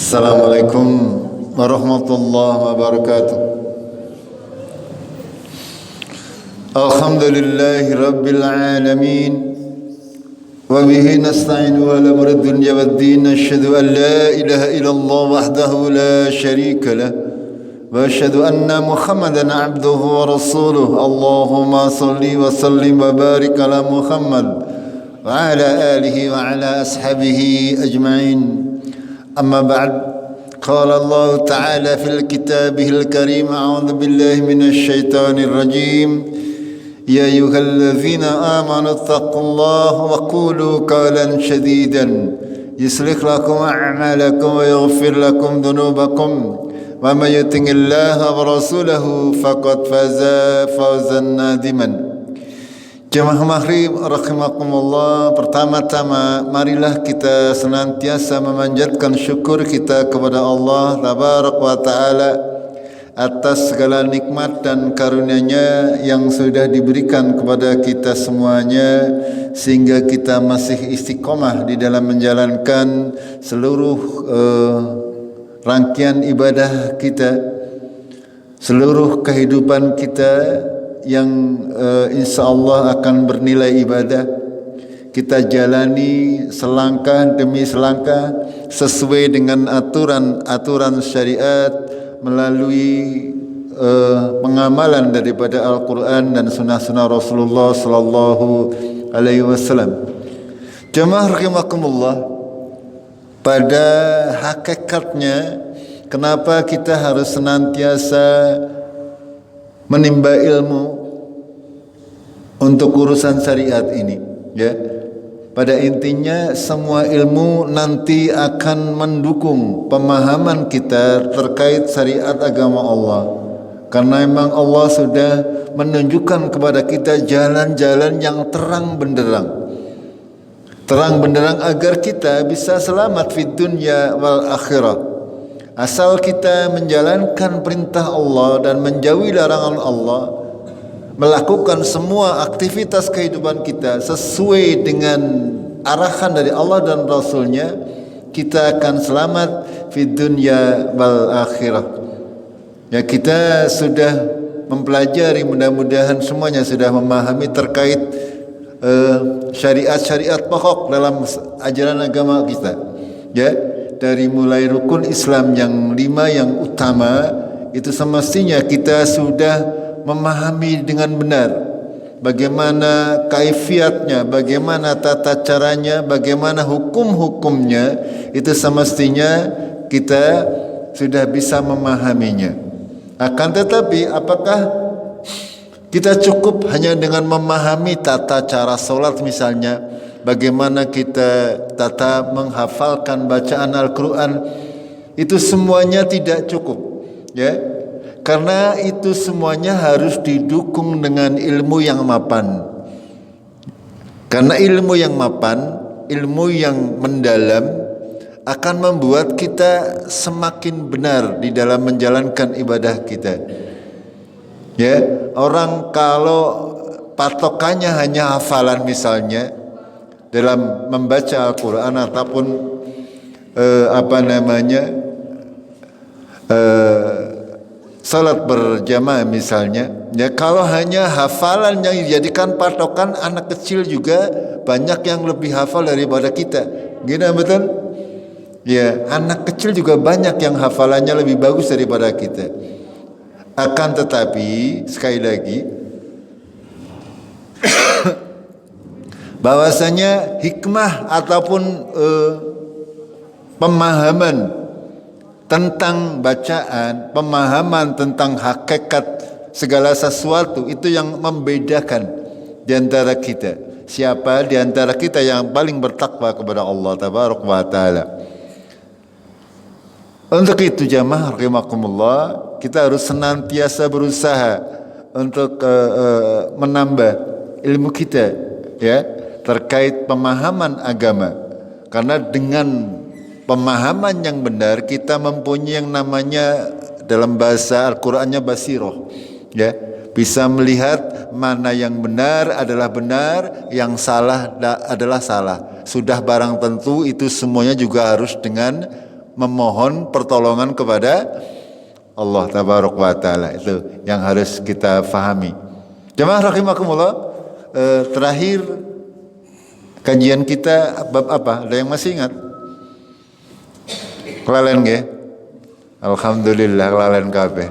Assalamualaikum warahmatullahi wabarakatuh. Alhamdulillahi rabbil alamin. Wa bihi nasta'inu ala umuri dunya waddin. Asyhadu an la ilaha illallah wahdahu la syarika lah. Wa asyhadu anna Muhammadan abduhu wa rasuluh. Allahumma salli wa sallim wa barik ala Muhammad wa ala alihi wa ala ashabihi ajma'in. أما بعد قال الله تعالى في كتابه الكريم أعوذ بالله من الشيطان الرجيم يا أيها الذين آمنوا اتقوا الله وقولوا قولا سديدا يصلح لكم أعمالكم ويغفر لكم ذنوبكم ومن يطع الله ورسوله فقد فاز فوزا عظيما. Jemaah Maghrib rahimakumullah, pertama-tama marilah kita senantiasa memanjatkan syukur kita kepada Allah tabarak wa taala atas segala nikmat dan karunia-Nya yang sudah diberikan kepada kita semuanya sehingga kita masih istiqomah di dalam menjalankan seluruh rangkaian ibadah kita, seluruh kehidupan kita yang insyaAllah akan bernilai ibadah. Kita jalani selangkah demi selangkah sesuai dengan aturan-aturan syariat melalui pengamalan daripada Al-Quran dan sunnah-sunnah Rasulullah sallallahu alaihi wasallam. Jemaah rahimakumullah, pada hakikatnya kenapa kita harus senantiasa menimba ilmu untuk urusan syariat ini, ya. Pada intinya semua ilmu nanti akan mendukung pemahaman kita terkait syariat agama Allah. Karena memang Allah sudah menunjukkan kepada kita jalan-jalan yang terang benderang. Terang benderang agar kita bisa selamat fid dunya wal akhirah. Asal kita menjalankan perintah Allah dan menjauhi larangan Allah, melakukan semua aktivitas kehidupan kita sesuai dengan arahan dari Allah dan Rasulnya, kita akan selamat fid dunya wal akhirah. Ya, kita sudah mempelajari, mudah-mudahan semuanya sudah memahami terkait syariat-syariat pokok dalam ajaran agama kita, ya. Dari mulai rukun Islam yang 5 yang utama itu semestinya kita sudah memahami dengan benar bagaimana kaifiatnya, bagaimana tata caranya, bagaimana hukum-hukumnya, itu semestinya kita sudah bisa memahaminya. Akan tetapi apakah kita cukup hanya dengan memahami tata cara sholat misalnya, bagaimana kita tata menghafalkan bacaan Al-Quran, itu semuanya tidak cukup, ya. Karena itu semuanya harus didukung dengan ilmu yang mapan. Karena ilmu yang mapan, ilmu yang mendalam akan membuat kita semakin benar di dalam menjalankan ibadah kita. Ya, orang kalau patokannya hanya hafalan misalnya dalam membaca Al-Quran ataupun salat berjamaah misalnya, ya, kalau hanya hafalan yang dijadikan patokan, anak kecil juga banyak yang lebih hafal daripada kita, gitu, betul? Ya, anak kecil juga banyak yang hafalannya lebih bagus daripada kita. Akan tetapi sekali lagi bahwasanya hikmah ataupun pemahaman tentang bacaan, pemahaman tentang hakikat segala sesuatu itu yang membedakan di antara kita. Siapa di antara kita yang paling bertakwa kepada Allah tabaraka wa taala. Untuk itu jamaah rahimakumullah, kita harus senantiasa berusaha untuk menambah ilmu kita, ya, terkait pemahaman agama. Karena dengan pemahaman yang benar kita mempunyai yang namanya dalam bahasa Al-Qur'annya basiroh, ya, bisa melihat mana yang benar adalah benar, yang salah adalah salah. Sudah barang tentu itu semuanya juga harus dengan memohon pertolongan kepada Allah tabaraka wa taala. Itu yang harus kita fahami. Jemaah rahimakumullah, terakhir kajian kita bab apa? Ada yang masih ingat? Kelalen nggih? Alhamdulillah kelalen kabeh.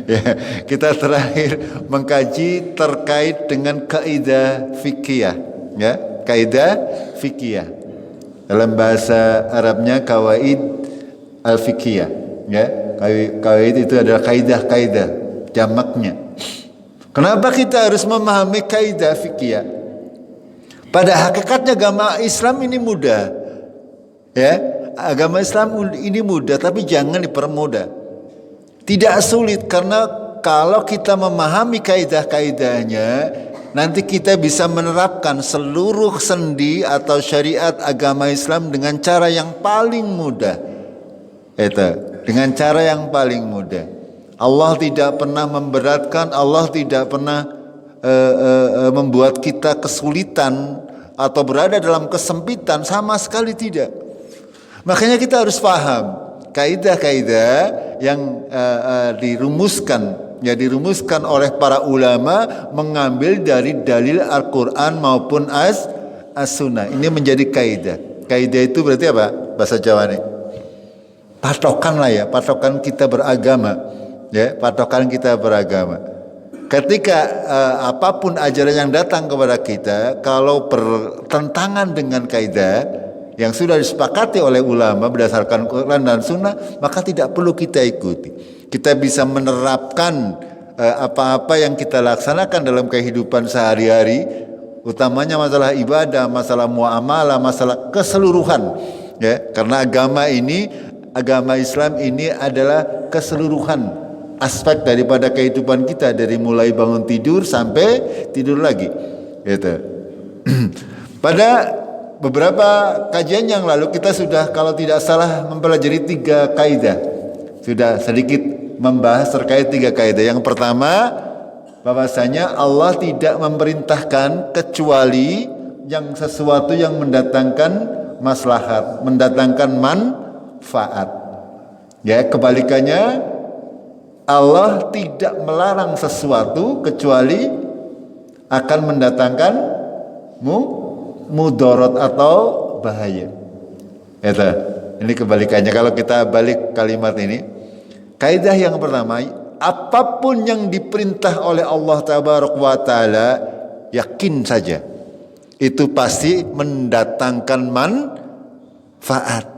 Ya, kita terakhir mengkaji terkait dengan kaidah fikih, ya, kaidah fikih. Dalam bahasa Arabnya kawaid al-fikih, ya. Kawaid itu adalah kaidah-kaidah, jamaknya. Kenapa kita harus memahami kaidah fikih? Pada hakikatnya agama Islam ini mudah, ya. Agama Islam ini mudah, tapi jangan dipermudah. Tidak sulit, karena kalau kita memahami kaidah-kaidahnya, nanti kita bisa menerapkan seluruh sendi atau syariat agama Islam dengan cara yang paling mudah. Itu, dengan cara yang paling mudah. Allah tidak pernah memberatkan, Allah tidak pernah membuat kita kesulitan atau berada dalam kesempitan, sama sekali tidak. Makanya kita harus paham kaidah-kaidah yang dirumuskan oleh para ulama mengambil dari dalil Al-Quran maupun As-Sunnah. Ini menjadi kaidah. Kaidah itu berarti apa? Bahasa Jawa nih. Patokan lah ya, patokan kita beragama. Ya, patokan kita beragama. Ketika apapun ajaran yang datang kepada kita, kalau bertentangan dengan kaidah yang sudah disepakati oleh ulama berdasarkan Quran dan Sunnah, maka tidak perlu kita ikuti. Kita bisa menerapkan apa-apa yang kita laksanakan dalam kehidupan sehari-hari, utamanya masalah ibadah, masalah muamalah, masalah keseluruhan. Ya, karena agama Islam ini adalah keseluruhan aspek daripada kehidupan kita, dari mulai bangun tidur sampai tidur lagi. Gitu. Pada beberapa kajian yang lalu kita sudah, kalau tidak salah, mempelajari 3 kaidah. Sudah sedikit membahas terkait 3 kaidah. Yang pertama, bahwasanya Allah tidak memerintahkan kecuali yang sesuatu yang mendatangkan maslahat, mendatangkan manfaat. Ya, kebalikannya, Allah tidak melarang sesuatu kecuali akan mendatangkan mudarat atau bahaya. Itu. Ini kebalikannya. Kalau kita balik kalimat ini, kaidah yang pertama, apapun yang diperintah oleh Allah tabaraka wa taala, yakin saja itu pasti mendatangkan manfaat.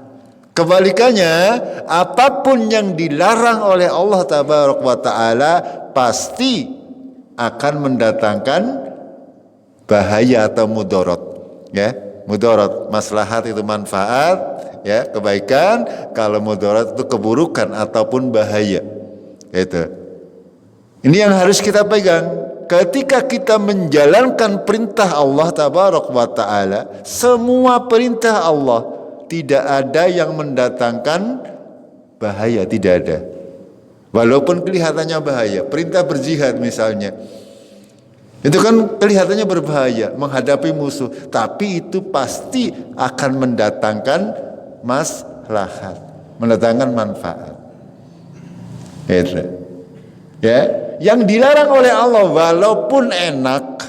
Kebalikannya, apapun yang dilarang oleh Allah tabaraka wa taala pasti akan mendatangkan bahaya atau mudarat. Ya, mudarat, maslahat itu manfaat, ya, kebaikan. Kalau mudarat itu keburukan ataupun bahaya. Itu. Ini yang harus kita pegang. Ketika kita menjalankan perintah Allah tabaraka wa taala, semua perintah Allah, tidak ada yang mendatangkan bahaya, tidak ada. Walaupun kelihatannya bahaya, perintah berjihad misalnya, itu kan kelihatannya berbahaya, menghadapi musuh, tapi itu pasti akan mendatangkan maslahat, mendatangkan manfaat. Itu. Ya, yang dilarang oleh Allah walaupun enak,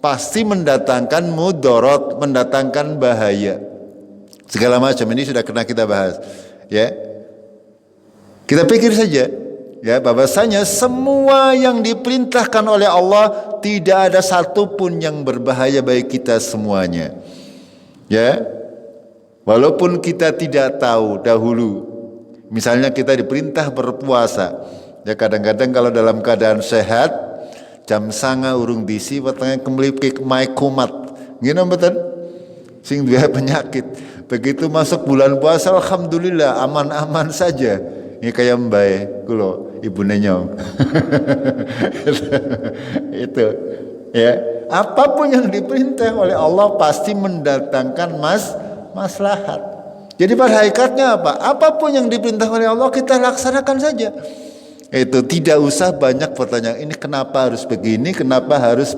pasti mendatangkan mudarat, mendatangkan bahaya. Segala macam ini sudah pernah kita bahas. Ya. Kita pikir saja, ya, bahwasanya semua yang diperintahkan oleh Allah tidak ada satupun yang berbahaya bagi kita semuanya. Ya, walaupun kita tidak tahu dahulu, misalnya kita diperintah berpuasa, ya kadang-kadang kalau dalam keadaan sehat, jam sanga urung disi, wetenge kemlipik mai kumat, gini betul, sing duwe penyakit, begitu masuk bulan puasa, alhamdulillah aman-aman saja. Ini kayak mbae kulo ibune nyong. Itu ya, apapun yang diperintah oleh Allah pasti mendatangkan maslahat. Jadi pada hakikatnya apa? Apapun yang diperintah oleh Allah kita laksanakan saja. Itu tidak usah banyak pertanyaan, ini kenapa harus begini, kenapa harus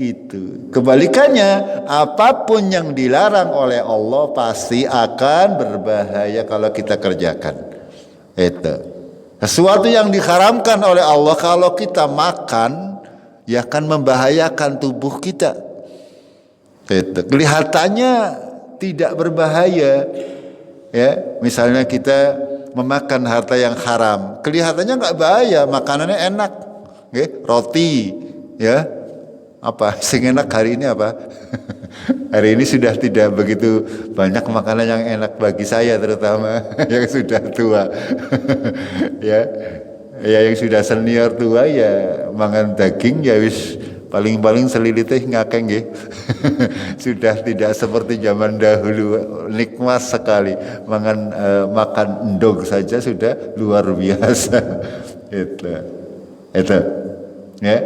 gitu. Kebalikannya, apapun yang dilarang oleh Allah pasti akan berbahaya kalau kita kerjakan. Itu. Sesuatu yang diharamkan oleh Allah kalau kita makan, ya akan membahayakan tubuh kita. Itu. Kelihatannya tidak berbahaya. Ya, misalnya kita memakan harta yang haram, kelihatannya nggak bahaya, makanannya enak, roti, ya, apa, sing enak hari ini apa? Hari ini sudah tidak begitu banyak makanan yang enak bagi saya, terutama yang sudah tua, ya, yang sudah senior tua ya, makan daging ya wis. Paling-paling seliliteh ngakeng ya. Sudah tidak seperti zaman dahulu, nikmat sekali. Makan endog saja sudah luar biasa. Itu. Ya.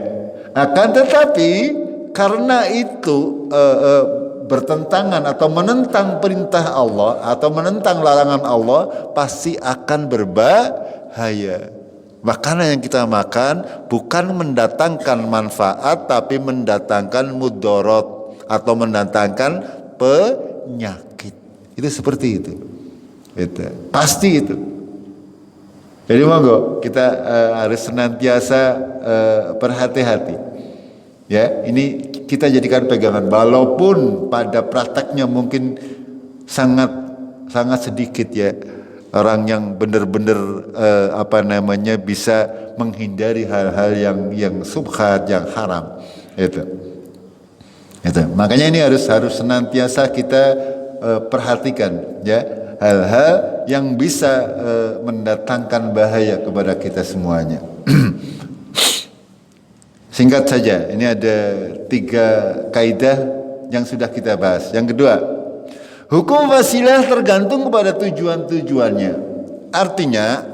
Akan tetapi karena itu bertentangan atau menentang perintah Allah atau menentang larangan Allah, pasti akan berbahaya. Makanan yang kita makan bukan mendatangkan manfaat, tapi mendatangkan mudorot atau mendatangkan penyakit. Itu seperti itu. Pasti itu. Jadi monggo kita harus senantiasa berhati-hati. Ya, ini kita jadikan pegangan. Walaupun pada prakteknya mungkin sangat sedikit ya. Orang yang benar-benar bisa menghindari hal-hal yang subhat, yang haram. Itu. Makanya ini harus senantiasa kita perhatikan ya, hal-hal yang bisa mendatangkan bahaya kepada kita semuanya. Singkat saja, ini ada 3 kaidah yang sudah kita bahas. Yang kedua, hukum wasilah tergantung kepada tujuan-tujuannya. Artinya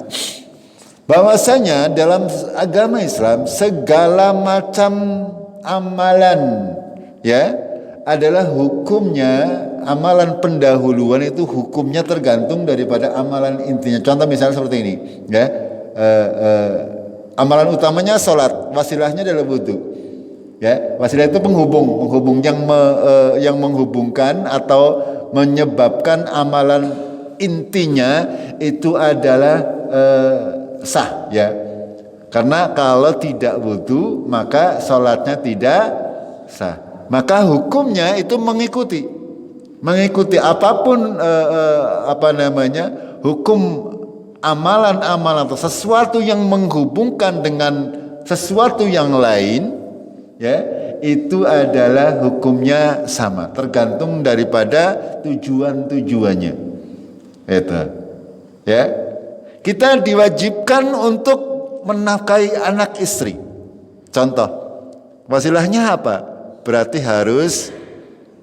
bahwasanya dalam agama Islam segala macam amalan ya adalah hukumnya, amalan pendahuluan itu hukumnya tergantung daripada amalan intinya. Contoh misalnya seperti ini ya, amalan utamanya sholat, wasilahnya adalah wudu. Ya, wasilah itu penghubung yang menghubungkan atau menyebabkan amalan intinya itu adalah sah ya. Karena kalau tidak wudu maka sholatnya tidak sah. Maka hukumnya itu mengikuti apapun hukum amalan-amalan atau sesuatu yang menghubungkan dengan sesuatu yang lain ya, itu adalah hukumnya sama, tergantung daripada tujuan-tujuannya. Itu. Ya. Kita diwajibkan untuk menafkahi anak istri. Contoh, wasilahnya apa? Berarti harus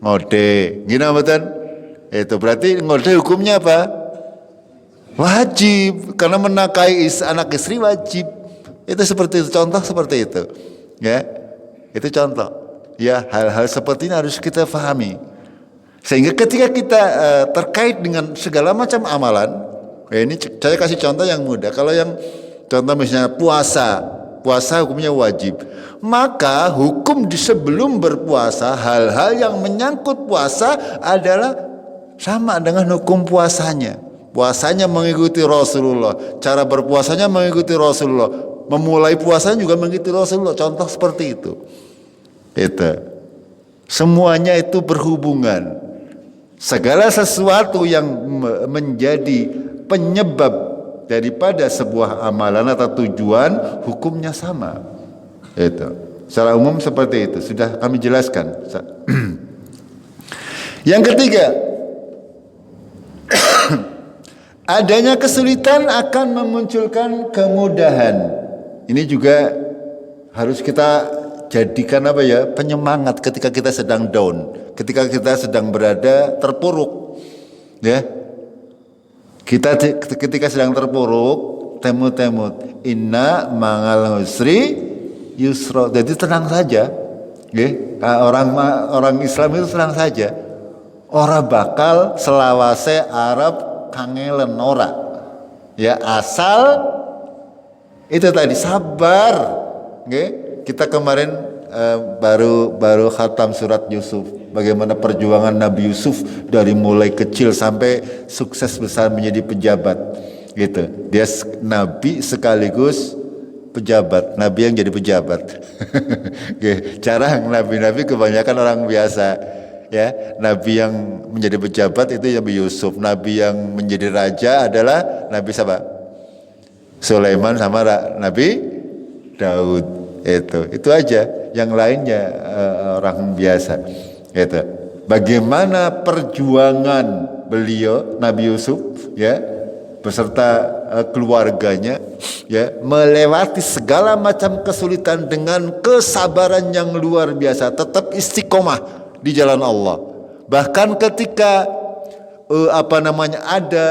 ngode. Gina betul? Itu berarti ngode hukumnya apa? Wajib, karena menafkahi anak istri wajib. Itu seperti itu, contoh seperti itu. Ya. Itu contoh. Ya, hal-hal seperti ini harus kita pahami. Sehingga ketika kita terkait dengan segala macam amalan, ini saya kasih contoh yang mudah. Kalau yang contoh misalnya puasa hukumnya wajib. Maka hukum di sebelum berpuasa, hal-hal yang menyangkut puasa adalah sama dengan hukum puasanya. Puasanya mengikuti Rasulullah, cara berpuasanya mengikuti Rasulullah, memulai puasanya juga mengikuti Rasulullah. Contoh seperti itu. Semuanya itu berhubungan. Segala sesuatu yang menjadi penyebab daripada sebuah amalan atau tujuan, hukumnya sama. Itu. Secara umum seperti itu. Sudah kami jelaskan. Yang ketiga, adanya kesulitan akan memunculkan kemudahan. Ini juga harus kita jadikan penyemangat ketika kita sedang down, ketika kita sedang berada terpuruk. Ya. Ketika sedang terpuruk, temut inna ma'al usri yusra. Jadi tenang saja. Nggih, orang Islam itu tenang saja. Ora bakal selawase Arab kangelen ora. Ya, asal itu tadi sabar. Nggih, kita kemarin baru khatam surat Yusuf. Bagaimana perjuangan Nabi Yusuf dari mulai kecil sampai sukses besar menjadi pejabat. Gitu. Dia nabi sekaligus pejabat, nabi yang jadi pejabat. Jarang nabi-nabi, kebanyakan orang biasa. Ya, nabi yang menjadi pejabat itu Nabi Yusuf. Nabi yang menjadi raja adalah Nabi siapa? Sulaiman sama Nabi Daud. Itu aja. Yang lainnya orang biasa. Itu. Bagaimana perjuangan beliau Nabi Yusuf, ya, beserta keluarganya, ya, melewati segala macam kesulitan dengan kesabaran yang luar biasa, tetap istiqomah di jalan Allah. Bahkan ketika ada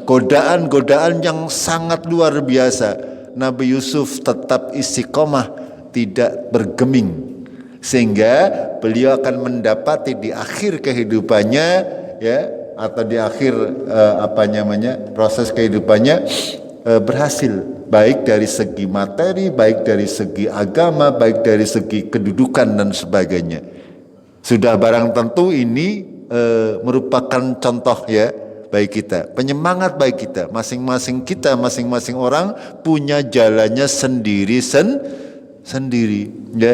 godaan-godaan yang sangat luar biasa, Nabi Yusuf tetap istiqomah, tidak bergeming, sehingga beliau akan mendapati di akhir kehidupannya, ya, atau di akhir proses kehidupannya berhasil, baik dari segi materi, baik dari segi agama, baik dari segi kedudukan dan sebagainya. Sudah barang tentu ini merupakan contoh, ya, bagi kita, penyemangat bagi kita. Masing-masing orang punya jalannya sendiri, ya.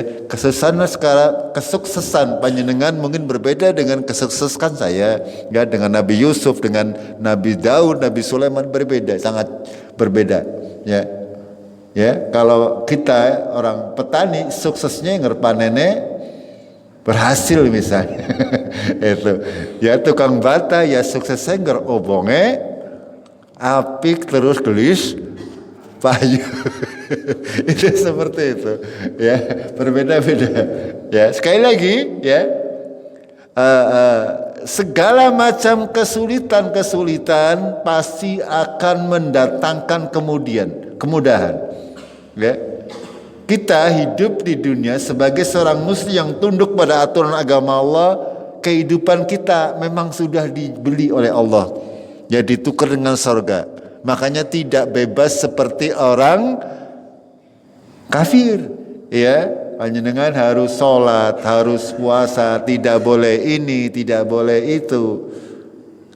Kesuksesan panjenengan mungkin berbeda dengan kesuksesan saya, ya, dengan Nabi Yusuf, dengan Nabi Daud, Nabi Sulaiman, berbeda, sangat berbeda, ya. Ya, kalau kita orang petani, suksesnya ngerpanene berhasil misalnya. Itu, ya, tukang bata, ya, suksesnya ngerobonge apik terus gelis payu. Itu seperti itu, ya, berbeda-beda, ya. Sekali lagi, ya, segala macam kesulitan pasti akan mendatangkan kemudahan, ya. Kita hidup di dunia sebagai seorang muslim yang tunduk pada aturan agama Allah. Kehidupan kita memang sudah dibeli oleh Allah, ya, ditukar dengan surga. Makanya tidak bebas seperti orang kafir, ya. Panjenengan harus sholat, harus puasa, tidak boleh ini, tidak boleh itu.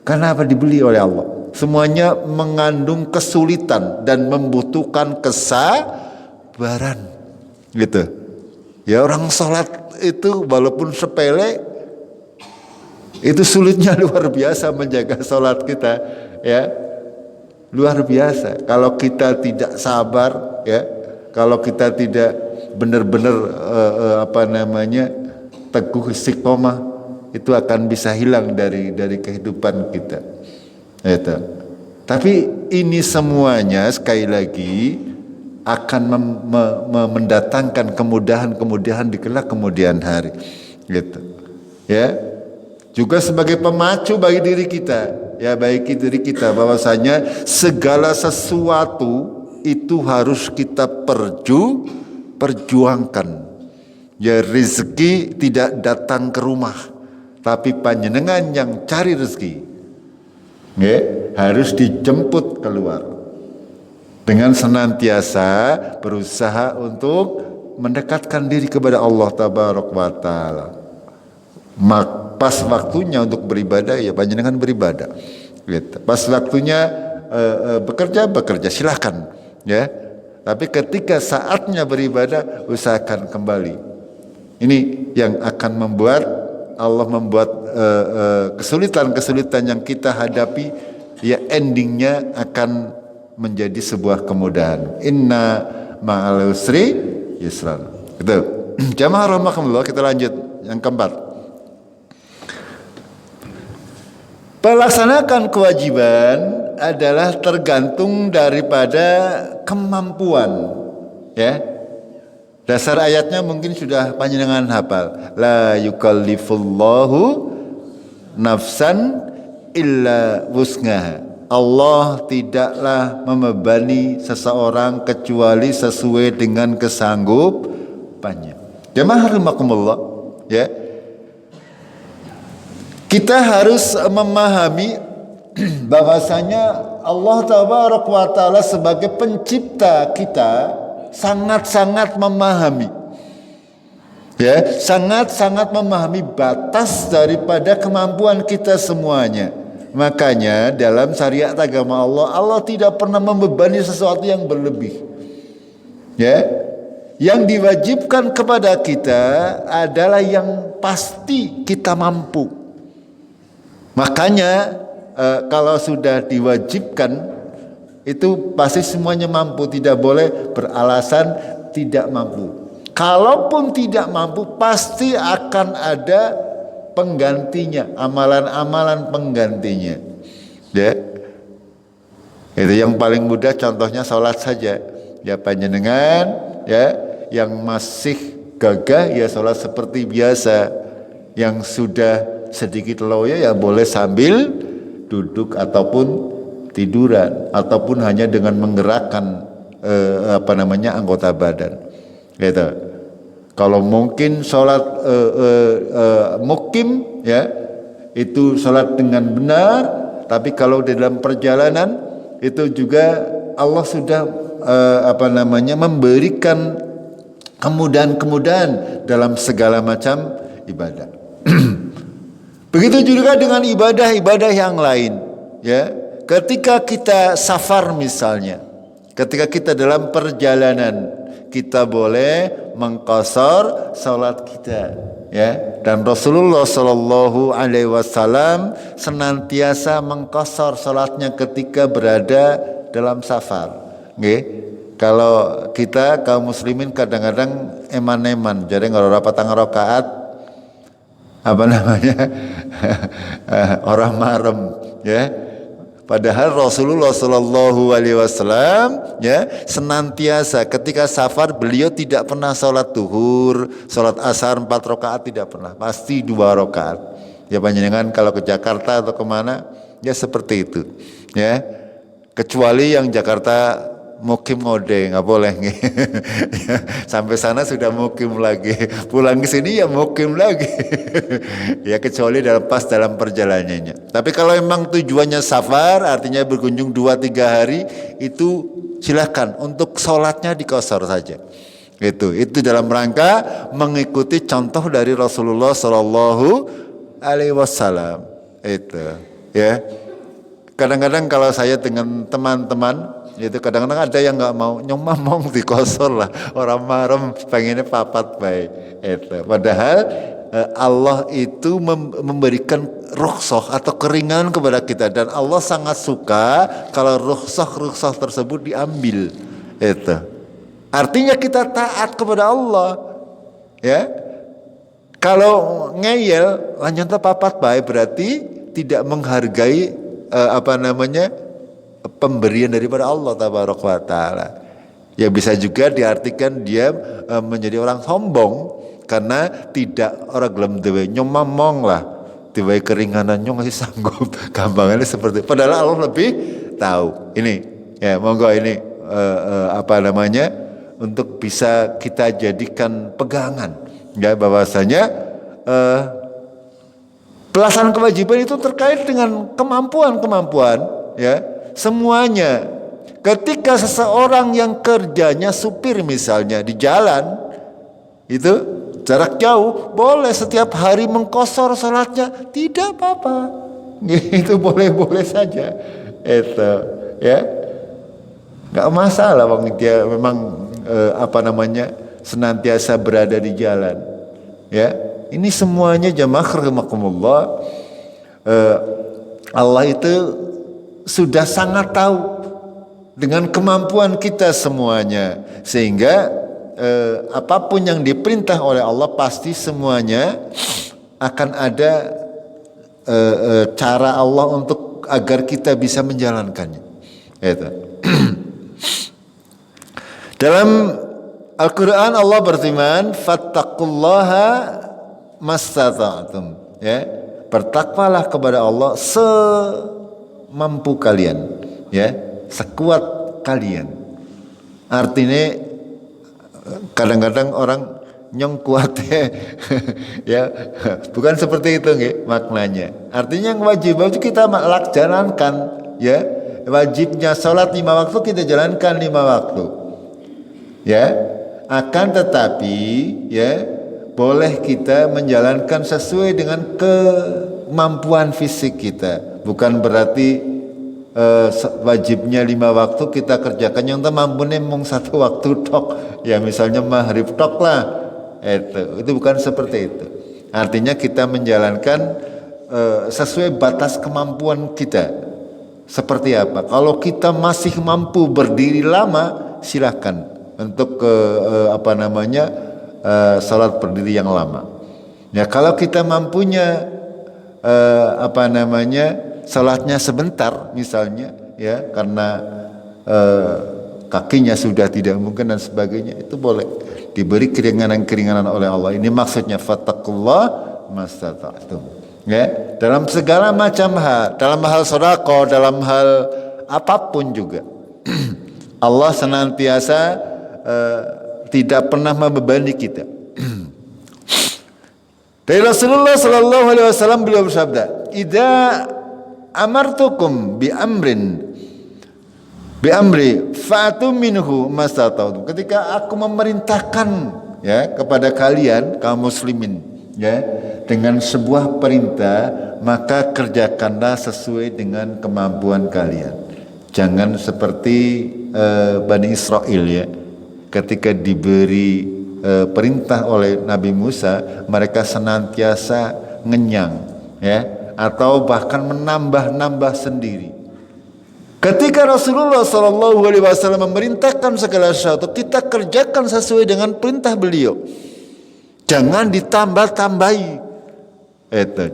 Kenapa? Dibeli oleh Allah. Semuanya mengandung kesulitan dan membutuhkan kesabaran, gitu. Ya, orang sholat itu walaupun sepele, itu sulitnya luar biasa menjaga sholat kita, ya, luar biasa. Kalau kita tidak sabar, ya, kalau kita tidak benar-benar teguh istiqomah, itu akan bisa hilang dari kehidupan kita. Itu. Tapi ini semuanya sekali lagi akan mendatangkan kemudahan di kelak kemudian hari, gitu. Ya, juga sebagai pemacu bagi diri kita, ya, bagi diri kita, bahwasanya segala sesuatu itu harus kita perjuangkan. Ya, rezeki tidak datang ke rumah, tapi panjenengan yang cari rezeki, ya, harus dijemput keluar dengan senantiasa berusaha untuk mendekatkan diri kepada Allah Tabaraka wa Ta'ala. Pas waktunya untuk beribadah, ya, panjenengan beribadah, gitu. Pas waktunya bekerja silakan, ya. Tapi ketika saatnya beribadah, usahakan kembali. Ini yang akan membuat Allah membuat kesulitan yang kita hadapi, ya, endingnya akan menjadi sebuah kemudahan. Inna ma'al usri yusran. Gitu. Jamaah rahimakumullah, kita lanjut yang keempat. Melaksanakan kewajiban adalah tergantung daripada kemampuan, ya. Dasar ayatnya mungkin sudah panjenengan hafal. La yukallifullahu nafsan illa wus'aha. Allah tidaklah membebani seseorang kecuali sesuai dengan kesanggupannya. Jamaah rahimakumullah, ya. Kita harus memahami bahwasanya Allah Tabaraka wa Ta'ala sebagai pencipta kita sangat-sangat memahami Ya, sangat-sangat memahami batas daripada kemampuan kita semuanya. Makanya dalam syariat agama Allah, Allah tidak pernah membebani sesuatu yang berlebih. Ya, yang diwajibkan kepada kita adalah yang pasti kita mampu. Makanya kalau sudah diwajibkan itu pasti semuanya mampu, tidak boleh beralasan tidak mampu. Kalaupun tidak mampu, pasti akan ada penggantinya, amalan-amalan penggantinya. Ya, itu yang paling mudah contohnya sholat saja. Ya panjenengan, ya yang masih gagah ya sholat seperti biasa. Yang sudah sedikit loyo ya boleh sambil duduk ataupun tiduran, ataupun hanya dengan menggerakkan anggota badan. Gitu. Kalau mungkin sholat mukim ya itu sholat dengan benar, tapi kalau di dalam perjalanan itu juga Allah sudah memberikan kemudahan-kemudahan dalam segala macam ibadah. Begitu juga dengan ibadah-ibadah yang lain ya. Ketika kita safar misalnya, ketika kita dalam perjalanan, kita boleh mengqasar salat kita ya, dan Rasulullah Shallallahu Alaihi Wasallam senantiasa mengqasar salatnya ketika berada dalam safar. Kalau kita kaum muslimin kadang-kadang eman-eman, jadi nggak patang rakaat orang marem ya. Padahal Rasulullah Shallallahu Alaihi Wasallam ya senantiasa ketika safar beliau tidak pernah sholat duhur, sholat asar 4 rakaat tidak pernah, pasti 2 rakaat. Ya panjenengan kalau ke Jakarta atau kemana ya seperti itu ya. Kecuali yang Jakarta mukim ngode nggak boleh sampai sana sudah mukim lagi, pulang ke sini ya mukim lagi ya, kecuali dalam perjalanannya. Tapi kalau memang tujuannya safar, artinya berkunjung 2-3 hari, itu silakan untuk sholatnya dikosor saja. Itu dalam rangka mengikuti contoh dari Rasulullah Shallallahu Alaihi Wasallam. Itu ya. Kadang-kadang kalau saya dengan teman-teman itu kadang-kadang ada yang nggak mau nyomong dikosor lah, orang marem pengennya papat baik. Itu padahal Allah itu memberikan rukhsah atau keringanan kepada kita, dan Allah sangat suka kalau rukhsah tersebut diambil. Itu artinya kita taat kepada Allah ya. Kalau ngeyel lanjut papat baik berarti tidak menghargai pemberian daripada Allah tabaraka wa taala. Ya bisa juga diartikan dia menjadi orang sombong karena tidak orang gelem dewe nyomong lah, dewe keringanan nyong masih sanggup, gampangnya seperti. Padahal Allah lebih tahu. Ini ya monggo ini untuk bisa kita jadikan pegangan ya, bahwasanya pelaksanaan kewajiban itu terkait dengan kemampuan ya, semuanya. Ketika seseorang yang kerjanya supir misalnya di jalan itu jarak jauh, boleh setiap hari mengqasar salatnya, tidak apa-apa. Itu boleh-boleh saja. Itu ya. Enggak masalah wong dia memang senantiasa berada di jalan. Ya. Ini semuanya jamaah rahimakumullah, Allah itu sudah sangat tahu dengan kemampuan kita semuanya, sehingga apapun yang diperintah oleh Allah pasti semuanya akan ada cara Allah untuk agar kita bisa menjalankannya. Itu. Dalam Al-Quran Allah berfirman, fattaqullaha mastata'tum, ya, bertakwalah kepada Allah semampu kalian, ya, sekuat kalian. Artinya kadang-kadang orang nyong kuat ya, bukan seperti itu nggih maknanya. Artinya yang wajib kita laksanakan, ya, wajibnya sholat 5 waktu kita jalankan 5 waktu, ya. Akan tetapi ya boleh kita menjalankan sesuai dengan kemampuan fisik kita. Bukan berarti wajibnya 5 waktu kita kerjakan, yang mampu mung 1 waktu tok. Ya misalnya maghrib tok lah. Itu bukan seperti itu. Artinya kita menjalankan sesuai batas kemampuan kita. Seperti apa? Kalau kita masih mampu berdiri lama, silahkan untuk salat berdiri yang lama. Ya kalau kita mampunya salatnya sebentar misalnya, ya karena kakinya sudah tidak mungkin dan sebagainya, itu boleh diberi keringanan-keringanan oleh Allah. Ini maksudnya fattaqullah mastata'tum. Ya, dalam segala macam hal, dalam hal sedekah, dalam hal apapun juga. Allah senantiasa tidak pernah membebani kita. Dari Rasulullah sallallahu alaihi wasallam beliau bersabda, "Idza amartukum bi amri fa'tu minhu mastata'tum." Ketika aku memerintahkan ya kepada kalian kaum muslimin ya dengan sebuah perintah, maka kerjakanlah sesuai dengan kemampuan kalian. Jangan seperti Bani Israel ya. Ketika diberi perintah oleh Nabi Musa, mereka senantiasa ngenyang ya, atau bahkan menambah-nambah sendiri. Ketika Rasulullah SAW memerintahkan segala sesuatu, kita kerjakan sesuai dengan perintah beliau. Jangan ditambah-tambahi.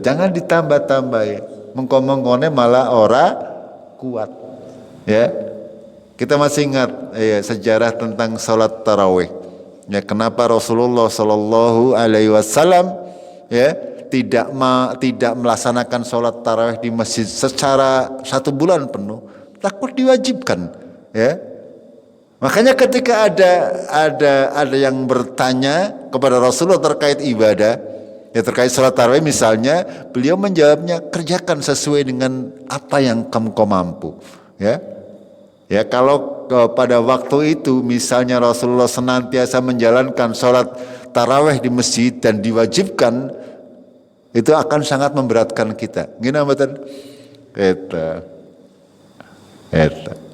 Jangan ditambah-tambahi. Mengkomong-kone malah ora kuat. Ya. Kita masih ingat sejarah tentang salat tarawih. Ya, kenapa Rasulullah Shallallahu Alaihi Wasallam ya tidak melaksanakan sholat tarawih di masjid secara 1 bulan penuh, takut diwajibkan ya. Makanya ketika ada yang bertanya kepada Rasulullah terkait ibadah ya, terkait sholat tarawih misalnya, beliau menjawabnya, kerjakan sesuai dengan apa yang kamu mampu ya. Ya, kalau pada waktu itu misalnya Rasulullah senantiasa menjalankan sholat tarawih di masjid dan diwajibkan, itu akan sangat memberatkan kita. Gimana betul?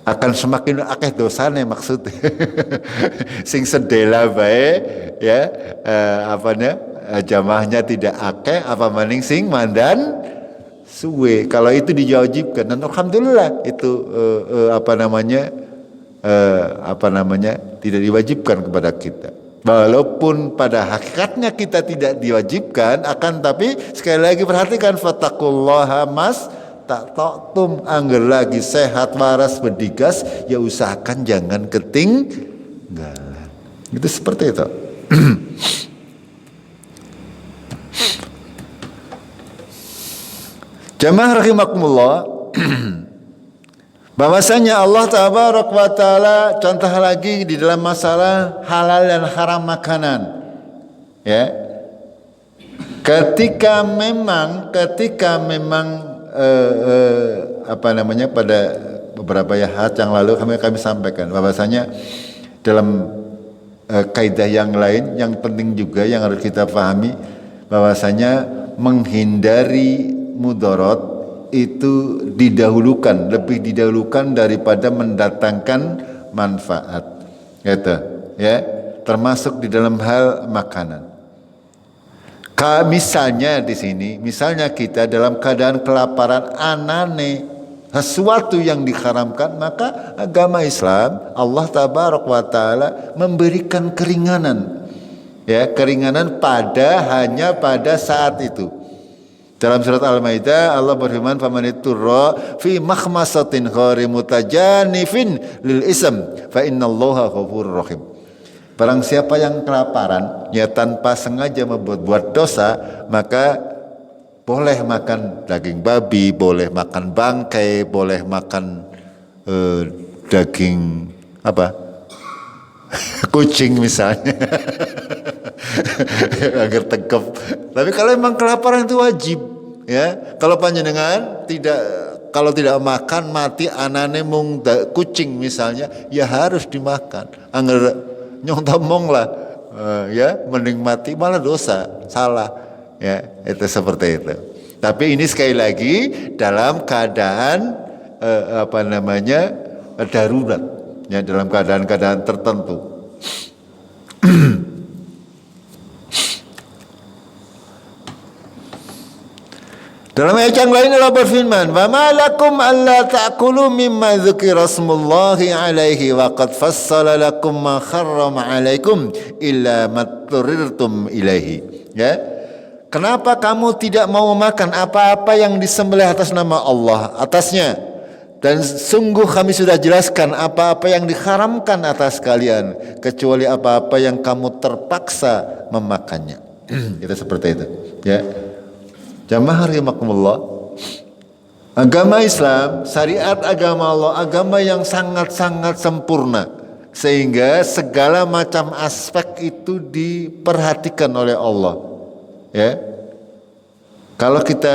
Akan semakin akeh dosane maksudnya. Sing sedela bae ya jamaahnya tidak akeh, apa maning sing mandan suwe. Kalau itu diwajibkan, dan alhamdulillah itu tidak diwajibkan kepada kita. Walaupun pada hakikatnya kita tidak diwajibkan, akan tapi sekali lagi perhatikan, fattaqullaha mastata'tum, angger lagi sehat waras berdigas ya usahakan jangan ketinggalan. Itu seperti itu. Jamaah rahimakumullah, bahwasanya Allah tabaraka wa taala contoh lagi di dalam masalah halal dan haram makanan. Ya. Ketika memang pada beberapa ayat yang lalu kami sampaikan bahwasanya dalam kaidah yang lain yang penting juga yang harus kita pahami, bahwasanya menghindari mudarat itu lebih didahulukan daripada mendatangkan manfaat. Gitu, ya. Termasuk di dalam hal makanan. Misalnya di sini, misalnya kita dalam keadaan kelaparan, anane sesuatu yang diharamkan, maka agama Islam, Allah tabaraka wa taala memberikan keringanan. Ya, keringanan hanya pada saat itu. Dalam surat Al-Maidah Allah berfirman, "Famanitturra fi makhmasatin ghairi mutajanifin lil ism fa innallaha ghafurur rahim." Barang siapa yang kelaparan ya tanpa sengaja membuat dosa, maka boleh makan daging babi, boleh makan bangkai, boleh makan daging kucing misalnya. Agar tegap. Tapi kalau memang kelaparan itu wajib, ya. Kalau panjenengan kalau tidak makan mati anane mung kucing misalnya, ya harus dimakan. Angger nyong tamong lah ya mending mati malah dosa, salah. Ya, itu seperti itu. Tapi ini sekali lagi dalam keadaan darurat, ya, dalam keadaan-keadaan tertentu. Dalam ayat yang lain Allah berfirman, "Wa ma lakum alla ta'kulu mimma dzukira smullahi 'alaihi wa qad fassala lakum ma harrama 'alaikum illa ma turrirtum ilaihi." Ya. Kenapa kamu tidak mau memakan apa-apa yang disembelih atas nama Allah atasnya? Dan sungguh kami sudah jelaskan apa-apa yang diharamkan atas kalian, kecuali apa-apa yang kamu terpaksa memakannya. Itu seperti itu, ya. Jamaah rahimakumullah. Agama Islam, syariat agama Allah, agama yang sangat-sangat sempurna, sehingga segala macam aspek itu diperhatikan oleh Allah. Ya, kalau kita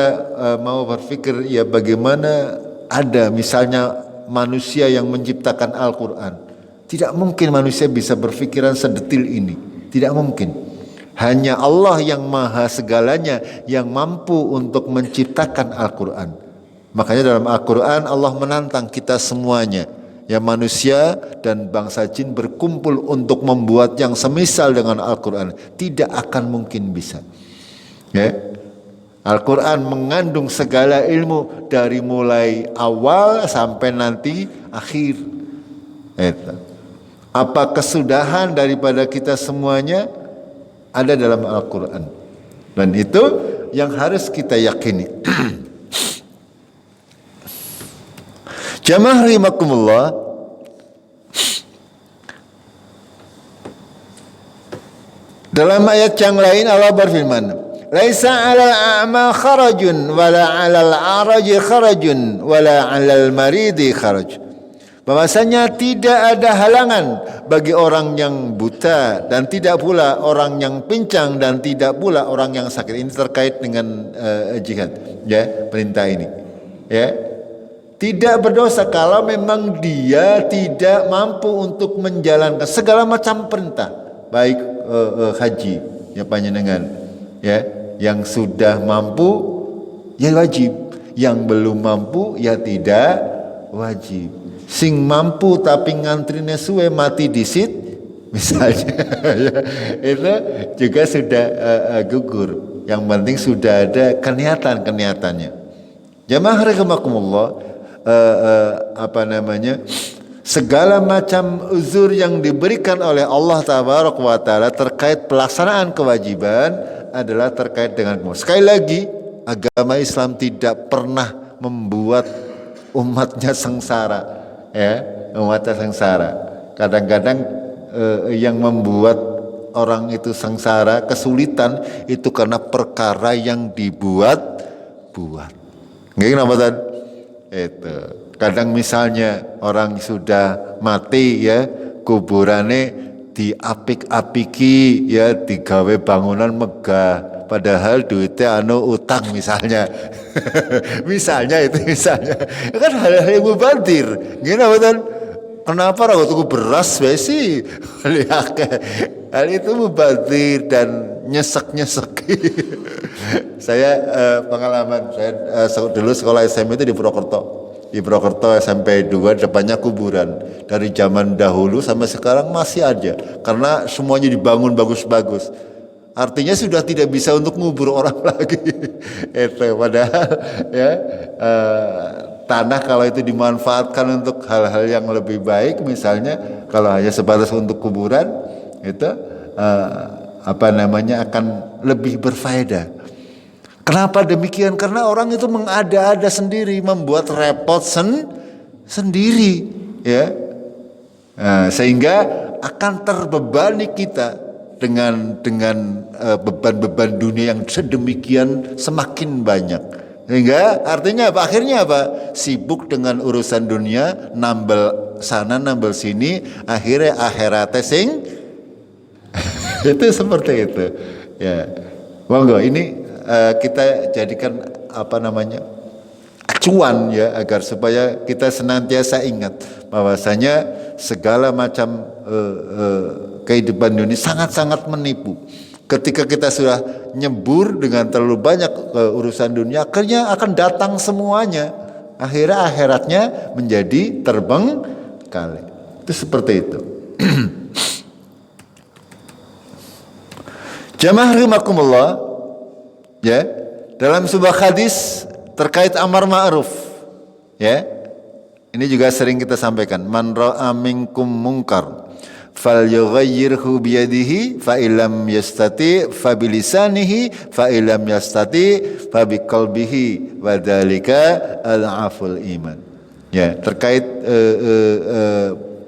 mau berpikir, ya bagaimana ada misalnya manusia yang menciptakan Al-Quran, tidak mungkin manusia bisa berpikiran sedetil ini, tidak mungkin. Hanya Allah yang maha segalanya yang mampu untuk menciptakan Al-Quran. Makanya dalam Al-Quran Allah menantang kita semuanya, ya, manusia dan bangsa jin berkumpul untuk membuat yang semisal dengan Al-Quran, tidak akan mungkin bisa. Ya. Al-Quran mengandung segala ilmu dari mulai awal sampai nanti akhir. Apa kesudahan daripada kita semuanya ada dalam Al-Quran, dan itu yang harus kita yakini. Jamaah rahimakumullah, dalam ayat yang lain Allah berfirman, "Laisa 'alal a'ma kharajun wala 'alal 'araji kharajun wala 'alal maridi kharaj." Bahwasanya tidak ada halangan bagi orang yang buta dan tidak pula orang yang pincang dan tidak pula orang yang sakit. Ini terkait dengan jihad, ya, perintah ini, ya. Tidak berdosa kalau memang dia tidak mampu untuk menjalankan segala macam perintah, baik haji, ya, panjenengan, ya, yang sudah mampu ya wajib, yang belum mampu ya tidak wajib. Sing mampu tapi ngantrinya suwe mati disit misalnya, ya, itu juga sudah gugur. Yang penting sudah ada keniatannya. Jamaah rahimakumullah, segala macam uzur yang diberikan oleh Allah Tabaraka wa Ta'ala terkait pelaksanaan kewajiban adalah terkait dengan sekali lagi, agama Islam tidak pernah membuat umatnya sengsara. Ya, umatnya sengsara. Kadang-kadang yang membuat orang itu sengsara, kesulitan itu karena perkara yang dibuat-buat. Nggih, kenapa tadi? Itu. Kadang misalnya orang sudah mati, ya, kuburannya diapik-apiki, ya, digawe bangunan megah. Padahal duitnya utang misalnya. misalnya kan hal-hal yang mubazir. Gimana betul? Kenapa ragu tuku beras sih? Hal itu mubazir dan nyesek. Saya pengalaman, saya dulu sekolah SMP itu di Purwokerto SMP 2, depannya kuburan. Dari zaman dahulu sampai sekarang masih ada, karena semuanya dibangun bagus-bagus. Artinya sudah tidak bisa untuk ngubur orang lagi. Itu padahal, ya, tanah kalau itu dimanfaatkan untuk hal-hal yang lebih baik, misalnya kalau hanya sebatas untuk kuburan, itu akan lebih berfaedah. Kenapa demikian? Karena orang itu mengada-ada sendiri, membuat repot sendiri, ya. Sehingga akan terbebani kita dengan beban-beban dunia yang sedemikian semakin banyak. Sehingga artinya apa? Akhirnya apa? Sibuk dengan urusan dunia, nambel sana nambel sini, akhirnya akhiratnya sing itu seperti itu. Ya, monggo ini kita jadikan acuan, ya, agar supaya kita senantiasa ingat bahwasanya segala macam kehidupan dunia sangat-sangat menipu. Ketika kita sudah nyebur dengan terlalu banyak urusan dunia, akhirnya akan datang semuanya. Akhirnya akhiratnya menjadi terbengkalai. Itu seperti itu. Jamaah rahimakumullah, ya, dalam sebuah hadis terkait amar ma'ruf, ya, ini juga sering kita sampaikan. Man ra'a minkum munkar falyughayyirhu biyadihi fa illam yastati fa bilisanihi fa illam yastati fa biqalbihi wa dzalika al-aful iman. Ya, terkait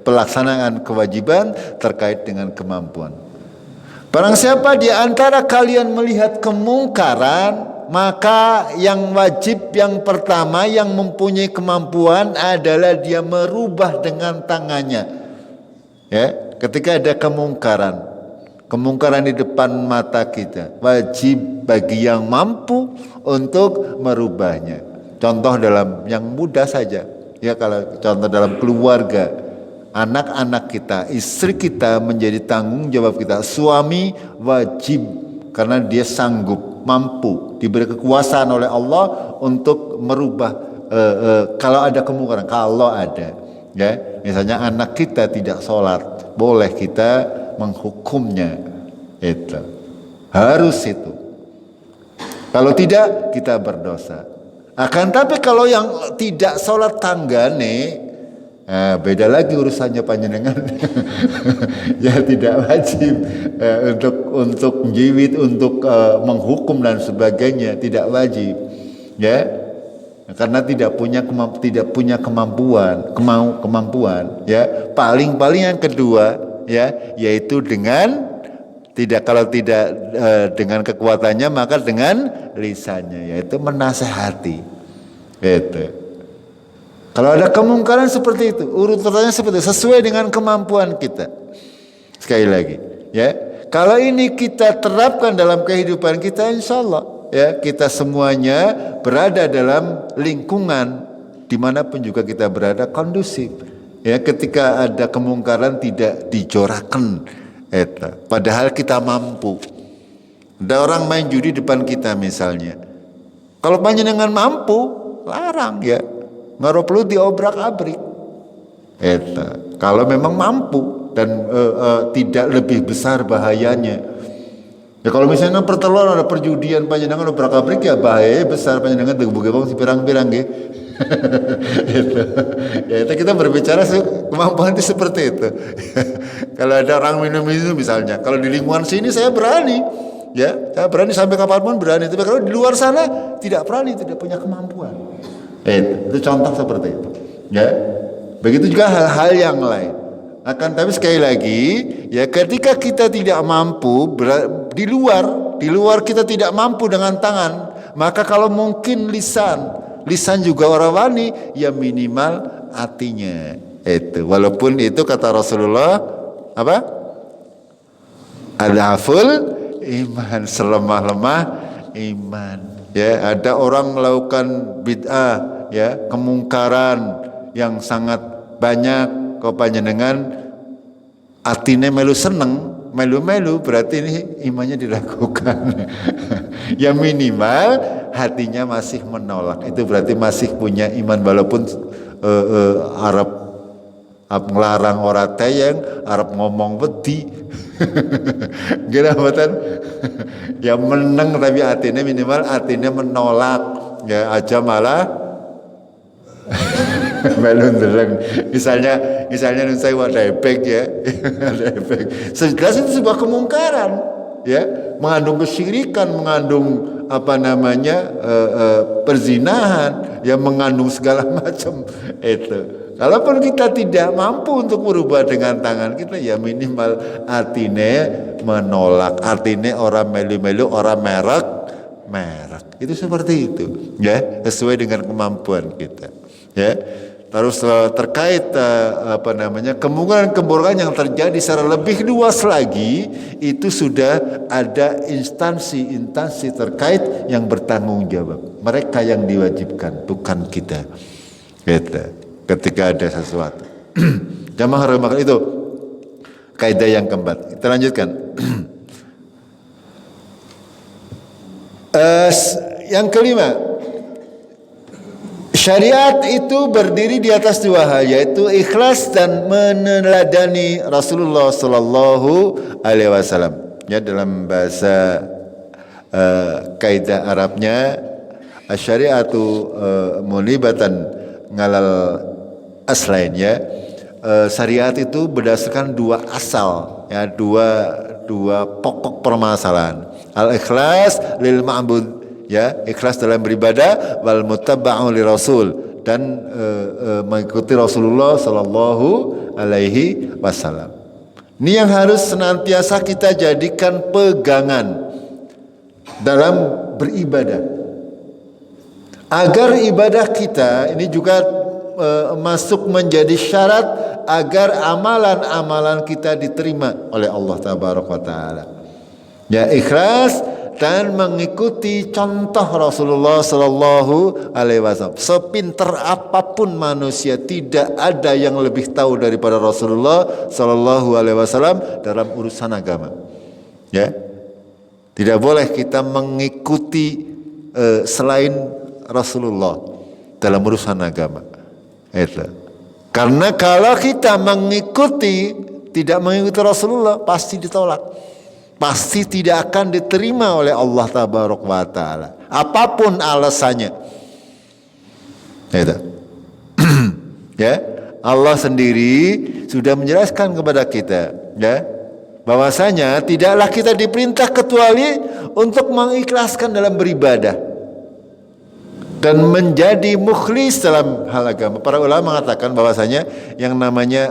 pelaksanaan kewajiban terkait dengan kemampuan. Barang siapa di antara kalian melihat kemungkaran, maka yang wajib yang pertama yang mempunyai kemampuan adalah dia merubah dengan tangannya. Ya, ketika ada kemungkaran di depan mata kita, wajib bagi yang mampu untuk merubahnya. Contoh dalam yang mudah saja, ya, kalau contoh dalam keluarga, anak-anak kita, istri kita menjadi tanggung jawab kita. Suami wajib karena dia sanggup, mampu, diberi kekuasaan oleh Allah untuk merubah kalau ada kemungkaran, kalau ada, ya, misalnya anak kita tidak sholat, boleh kita menghukumnya, itu harus itu. Kalau tidak, kita berdosa. Akan tapi kalau yang tidak sholat tanggane, beda lagi urusannya panjenengan. Ya, tidak wajib untuk menjiwit, untuk menghukum dan sebagainya, tidak wajib, ya, karena tidak punya kemampuan, ya. Paling yang kedua, ya, yaitu dengan kalau tidak dengan kekuatannya, maka dengan lisannya, yaitu menasehati. Itu. Kalau ada kemungkaran seperti itu, urutannya seperti itu, sesuai dengan kemampuan kita. Sekali lagi, ya, kalau ini kita terapkan dalam kehidupan kita, insya Allah, ya, kita semuanya berada dalam lingkungan dimanapun juga kita berada kondusif. Ya, ketika ada kemungkaran tidak dijoraken, padahal kita mampu. Ada orang main judi depan kita misalnya, kalau panjenengan mampu, larang, ya. Nggak perlu diobrak-abrik. Kalau memang mampu dan tidak lebih besar bahayanya. Ya, kalau misalnya perteluan ada perjudian panjenengan obrak-abrik, ya bahayanya besar, panjenengan debu-gebong si pirang-pirang, ya. Ya, itu kita berbicara kemampuan itu seperti itu. Kalau ada orang minum itu misalnya, kalau di lingkungan sini saya berani, ya, saya berani sampai kapanpun berani. Tapi kalau di luar sana tidak berani, tidak punya kemampuan. Itu contoh seperti itu, ya. Begitu juga hal-hal yang lain. Tapi sekali lagi, ya, ketika kita tidak mampu di luar kita tidak mampu dengan tangan, maka kalau mungkin lisan juga orang wani, ya minimal hatinya. Itu walaupun itu kata Rasulullah apa? Al-aful iman, selemah-lemah iman. Ya, ada orang melakukan bid'ah, ya, kemungkaran yang sangat banyak, kau panjenengan atine melu seneng, melu berarti ini imannya dilakukan. Ya minimal hatinya masih menolak, itu berarti masih punya iman, walaupun Arab ngelarang orang tayang, Arab ngomong wedi. Gila betul. Ya meneng tapi hatinya minimal hatinya menolak, ya, aja malah melu ndereng. Misalnya saya ada efek, ya. Ada efek. Sejelas itu sebuah kemungkaran, ya, mengandung kesyirikan, mengandung perzinahan, ya, mengandung segala macam itu. Kalaupun kita tidak mampu untuk berubah dengan tangan kita, ya minimal artinya menolak, artinya orang melu-melu, orang merek. Itu seperti itu, ya, sesuai dengan kemampuan kita, ya. Terus terkait kemungkaran yang terjadi secara lebih luas lagi, itu sudah ada instansi terkait yang bertanggung jawab. Mereka yang diwajibkan, bukan kita. Gitu. Ketika ada sesuatu. Jamaah rahimahullah, itu kaidah yang keempat. Kita lanjutkan. Yang kelima, syariat itu berdiri di atas dua hal, yaitu ikhlas dan meneladani Rasulullah Sallallahu Alaihi Wasallam. Ya, dalam bahasa kaidah Arabnya, syariatu mulibatan ngalal aslain, ya. Syariat itu berdasarkan dua asal, ya, dua pokok permasalahan. Al-ikhlas lil ma'bud, ya, ikhlas dalam beribadah, wal muttaba'u li rasul, dan mengikuti Rasulullah Sallallahu Alaihi Wasallam. Ini yang harus senantiasa kita jadikan pegangan dalam beribadah, agar ibadah kita ini juga masuk menjadi syarat agar amalan-amalan kita diterima oleh Allah Tabaraka wa Ta'ala. Ya, ikhlas dan mengikuti contoh Rasulullah Sallallahu Alaihi Wasallam. Sepinter apapun manusia, tidak ada yang lebih tahu daripada Rasulullah Sallallahu Alaihi Wasallam dalam urusan agama. Ya, tidak boleh kita mengikuti selain Rasulullah dalam urusan agama. Itu. Karena kalau kita tidak mengikuti Rasulullah, pasti ditolak. Pasti tidak akan diterima oleh Allah Tabaraka wa Ta'ala, apapun alasannya. Itu. Ya, Allah sendiri sudah menjelaskan kepada kita, ya, bahwasanya tidaklah kita diperintah kecuali untuk mengikhlaskan dalam beribadah dan menjadi mukhlis dalam hal agama. Para ulama mengatakan bahwasanya yang namanya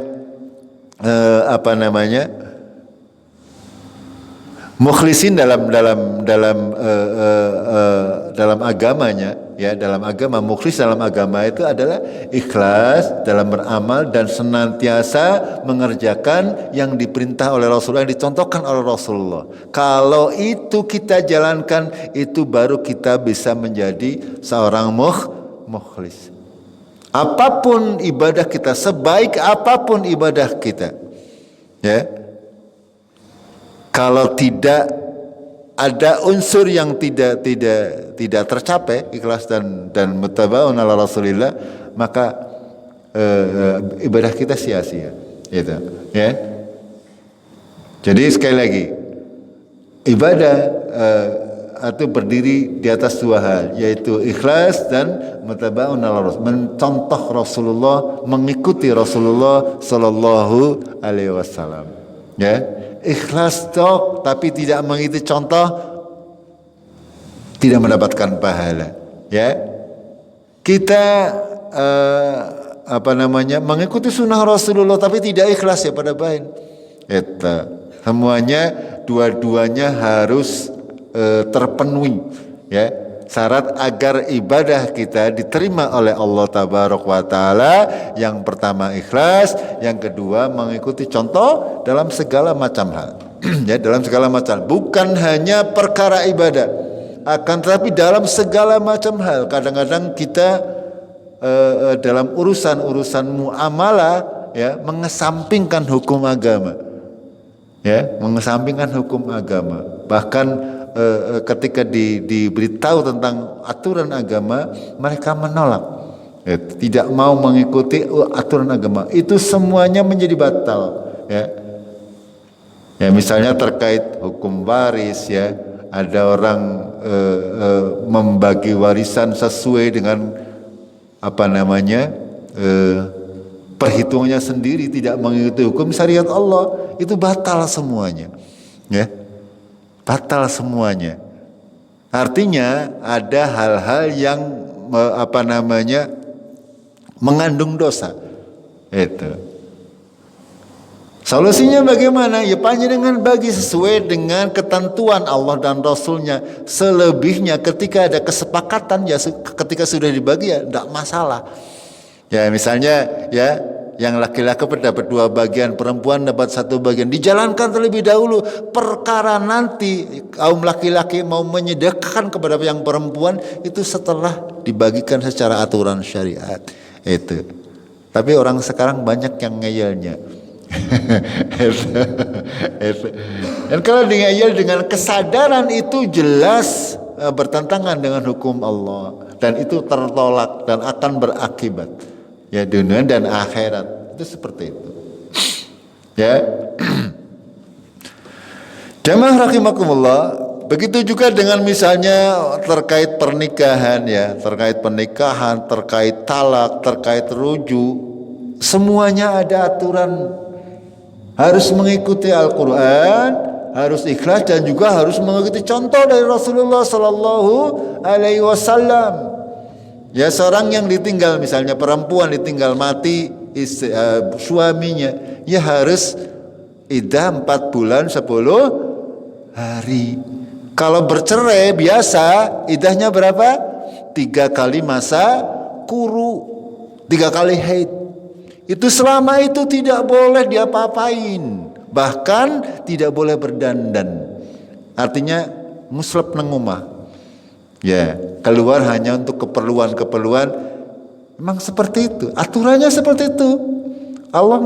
mukhlisin dalam agamanya, ya, dalam agama, mukhlis dalam agama itu adalah ikhlas dalam beramal dan senantiasa mengerjakan yang diperintah oleh Rasulullah, yang dicontohkan oleh Rasulullah. Kalau itu kita jalankan, itu baru kita bisa menjadi seorang mukhlis. Apapun ibadah kita, sebaik apapun ibadah kita, ya, kalau tidak ada unsur yang tidak tercapai, ikhlas dan mutaba'un ala Rasulillah, maka ibadah kita sia-sia. Gitu, ya. Jadi sekali lagi, ibadah itu berdiri di atas dua hal, yaitu ikhlas dan mutaba'un ala Rasul, mencontoh Rasulullah, mengikuti Rasulullah Sallallahu Alaihi Wasallam. Ya, ikhlas toh, tapi tidak mengikuti contoh, tidak mendapatkan pahala. Ya, kita mengikuti sunnah Rasulullah tapi tidak ikhlas, ya pada bain. Itu semuanya, dua-duanya harus terpenuhi, ya, syarat agar ibadah kita diterima oleh Allah Tabaraka wa Ta'ala. Yang pertama ikhlas, yang kedua mengikuti contoh dalam segala macam hal. Ya, dalam segala macam, bukan hanya perkara ibadah, akan tetapi dalam segala macam hal. Kadang-kadang kita dalam urusan muamalah, ya, mengesampingkan hukum agama, ya, mengesampingkan hukum agama. Bahkan ketika diberitahu tentang aturan agama, mereka menolak, ya, tidak mau mengikuti aturan agama. Itu semuanya menjadi batal, ya. Ya, misalnya terkait hukum waris, ya, ada orang membagi warisan sesuai dengan perhitungannya sendiri, tidak mengikuti hukum syariat Allah, itu batal semuanya, ya. Batal semuanya. Artinya ada hal-hal yang mengandung dosa. Itu. Solusinya bagaimana? Ya, panjenengan bagi sesuai dengan ketentuan Allah dan Rasulnya. Selebihnya ketika ada kesepakatan, ya, ketika sudah dibagi, ya tidak masalah. Ya, misalnya, ya, yang laki-laki dapat 2 bagian, perempuan dapat 1 bagian, dijalankan terlebih dahulu. Perkara nanti kaum laki-laki mau menyedekahkan kepada yang perempuan itu setelah dibagikan secara aturan syariat. Itu. Tapi orang sekarang banyak yang ngeyelnya. Dan kalau ngeyel dengan kesadaran itu jelas bertentangan dengan hukum Allah, dan itu tertolak dan akan berakibat ya dunia dan akhirat. Itu seperti itu. Ya. Jamaah rahimakumullah, begitu juga dengan misalnya terkait pernikahan ya, terkait pernikahan, terkait talak, terkait rujuk, semuanya ada aturan. Harus mengikuti Al-Quran, harus ikhlas, dan juga harus mengikuti contoh dari Rasulullah Sallallahu Alaihi Wasallam. Ya, seorang yang ditinggal, misalnya perempuan ditinggal mati suaminya, ya harus iddah 4 bulan 10 hari. Kalau bercerai biasa iddahnya berapa? 3 kali masa kuru, 3 kali haid. Itu selama itu tidak boleh diapa-apain, bahkan tidak boleh berdandan. Artinya muslep nang omah. Ya, keluar hanya untuk keperluan-keperluan. Memang seperti itu, aturannya seperti itu. Allah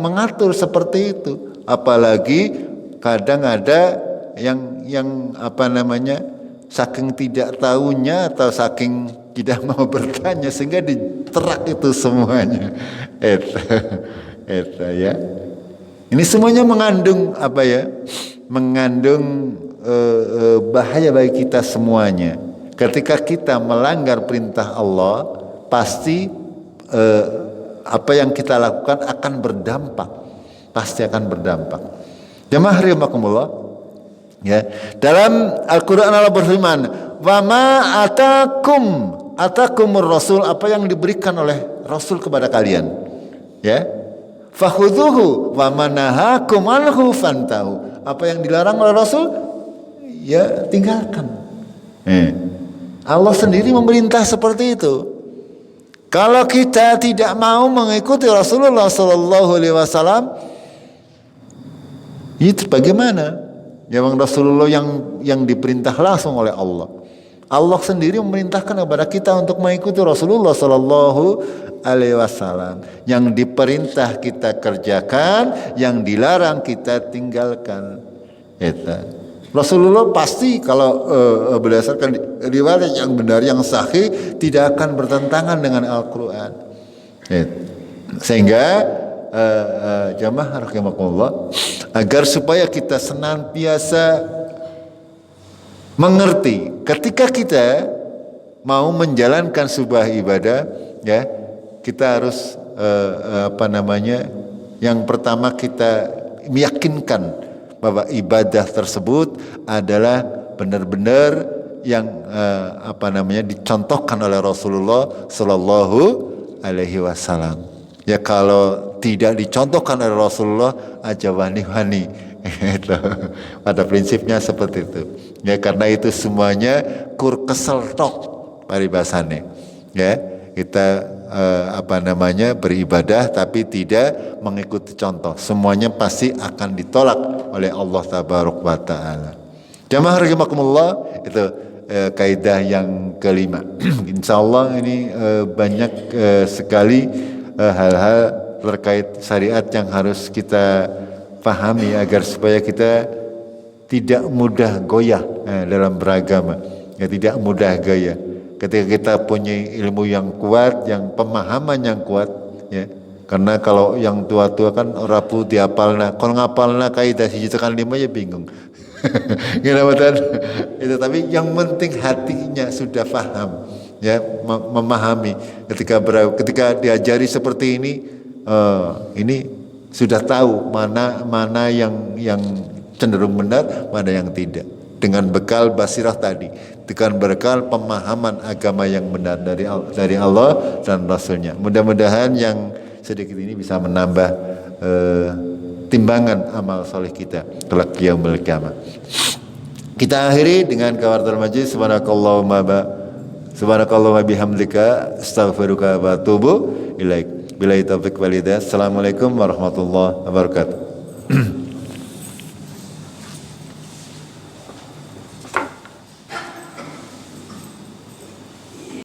mengatur seperti itu. Apalagi kadang ada yang apa namanya, saking tidak tahunya atau saking tidak mau bertanya sehingga diterak itu semuanya. Eta ya. Ini semuanya mengandung apa ya? Mengandung bahaya bagi kita semuanya. Ketika kita melanggar perintah Allah, pasti apa yang kita lakukan akan berdampak. Pasti akan berdampak. Jamaah rahimakumullah. Ya, dalam Al-Qur'an Allah berfirman, "Wa ma atakumur rasul," apa yang diberikan oleh Rasul kepada kalian. Ya. Fakhudhuhu wa manahakum anhu fantahu. Apa yang dilarang oleh Rasul, ya tinggalkan. Allah sendiri memerintah seperti itu. Kalau kita tidak mau mengikuti Rasulullah Sallallahu Alaihi Wasallam, itu bagaimana? Ya, Rasulullah yang diperintah langsung oleh Allah. Allah sendiri memerintahkan kepada kita untuk mengikuti Rasulullah Sallallahu Alaihi Wasallam. Yang diperintah kita kerjakan, yang dilarang kita tinggalkan. Itu. Rasulullah pasti kalau berdasarkan riwayat yang benar, yang sahih, tidak akan bertentangan dengan Al-Quran. Sehingga jamaah rahimakumullah, agar supaya kita senantiasa mengerti ketika kita mau menjalankan sebuah ibadah, ya kita harus yang pertama kita meyakinkan bahwa ibadah tersebut adalah benar-benar yang dicontohkan oleh Rasulullah Sallallahu Alaihi Wasallam. Ya, kalau tidak dicontohkan oleh Rasulullah aja wani-wani. Pada prinsipnya seperti itu. Ya, karena itu semuanya kur kesel tok paribasane. Ya, kita beribadah tapi tidak mengikuti contoh, semuanya pasti akan ditolak oleh Allah Tabaraka wa Ta'ala. Jamaah rahimakumullah, itu kaidah yang kelima. Insyaallah ini banyak sekali hal-hal terkait syariat yang harus kita pahami agar supaya kita tidak mudah goyah dalam beragama, ya tidak mudah goyah. Ketika kita punya ilmu yang kuat, yang pemahaman yang kuat, ya. Karena kalau yang tua-tua kan rapu diapalna, kalau ngapalna kaidah 1/5 ya bingung. Itu, tapi yang penting hatinya sudah paham, ya, memahami. Ketika diajari seperti ini sudah tahu mana yang cenderung benar, mana yang tidak. Dengan bekal basirah tadi, dengan bekal pemahaman agama yang benar dari Allah dan Rasulnya. Mudah-mudahan yang sedikit ini bisa menambah timbangan amal soleh kita kelak yaumul qiyamah. Kita akhiri dengan kafaratul majlis. Subhanakallahumma bihamdika astaghfiruka wa atubu ilaik. Billahi taufiq wal hidayah. Assalamualaikum warahmatullahi wabarakatuh.